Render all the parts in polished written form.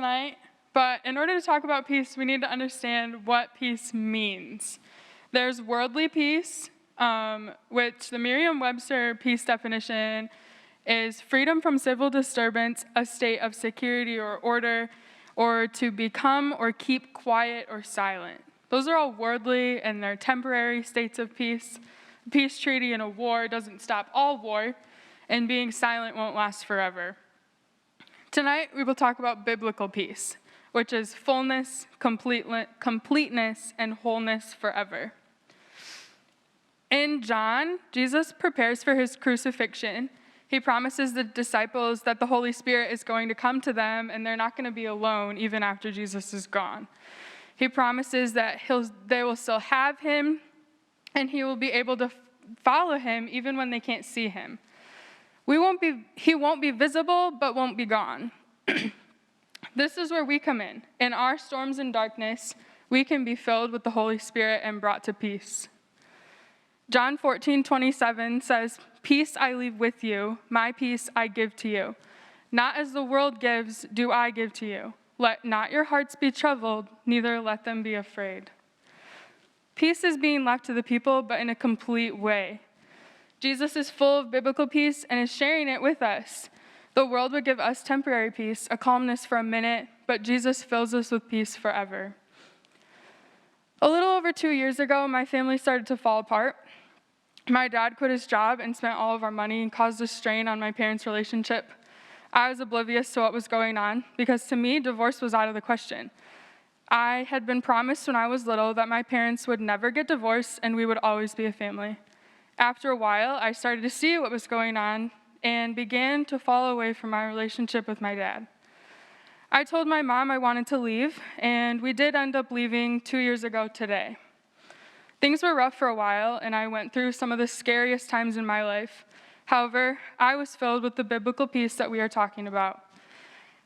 tonight, but in order to talk about peace, we need to understand what peace means. There's worldly peace, which the Merriam-Webster peace definition is freedom from civil disturbance, a state of security or order, or to become or keep quiet or silent. Those are all worldly, and they're temporary states of peace. A peace treaty in a war doesn't stop all war, and being silent won't last forever. Tonight, we will talk about biblical peace, which is fullness, completeness, and wholeness forever. In John, Jesus prepares for his crucifixion. He promises the disciples that the Holy Spirit is going to come to them, and they're not going to be alone even after Jesus is gone. He promises that they will still have him, and he will be able to follow him even when they can't see him. He won't be visible, but won't be gone. This is where we come in. In our storms and darkness, we can be filled with the Holy Spirit and brought to peace. John 14:27 says, "Peace I leave with you, my peace I give to you. Not as the world gives, do I give to you. Let not your hearts be troubled, neither let them be afraid." Peace is being left to the people, but in a complete way. Jesus is full of biblical peace and is sharing it with us. The world would give us temporary peace, a calmness for a minute, but Jesus fills us with peace forever. A little over 2 years ago, my family started to fall apart. My dad quit his job and spent all of our money and caused a strain on my parents' relationship. I was oblivious to what was going on because to me, divorce was out of the question. I had been promised when I was little that my parents would never get divorced and we would always be a family. After a while, I started to see what was going on and began to fall away from my relationship with my dad. I told my mom I wanted to leave, and we did end up leaving 2 years ago today. Things were rough for a while, and I went through some of the scariest times in my life. However, I was filled with the biblical peace that we are talking about.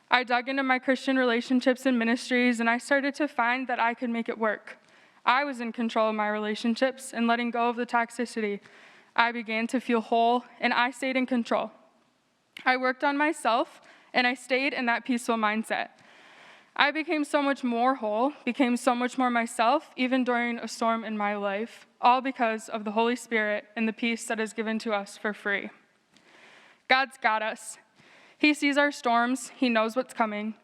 I dug into my Christian relationships and ministries, and I started to find that I could make it work. I was in control of my relationships and letting go of the toxicity. I began to feel whole, and I stayed in control. I worked on myself, and I stayed in that peaceful mindset. I became so much more whole, became so much more myself, even during a storm in my life, all because of the Holy Spirit and the peace that is given to us for free. God's got us. He sees our storms. He knows what's coming.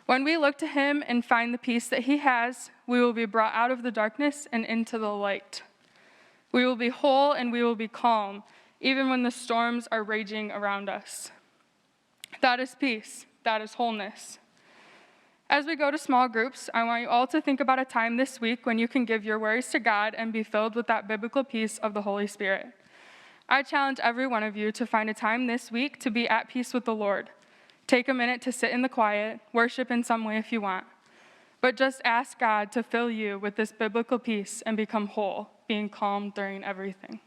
When we look to him and find the peace that he has, we will be brought out of the darkness and into the light. We will be whole and we will be calm, even when the storms are raging around us. That is peace. That is wholeness. As we go to small groups, I want you all to think about a time this week when you can give your worries to God and be filled with that biblical peace of the Holy Spirit. I challenge every one of you to find a time this week to be at peace with the Lord. Take a minute to sit in the quiet, worship in some way if you want, but just ask God to fill you with this biblical peace and become whole, being calm during everything.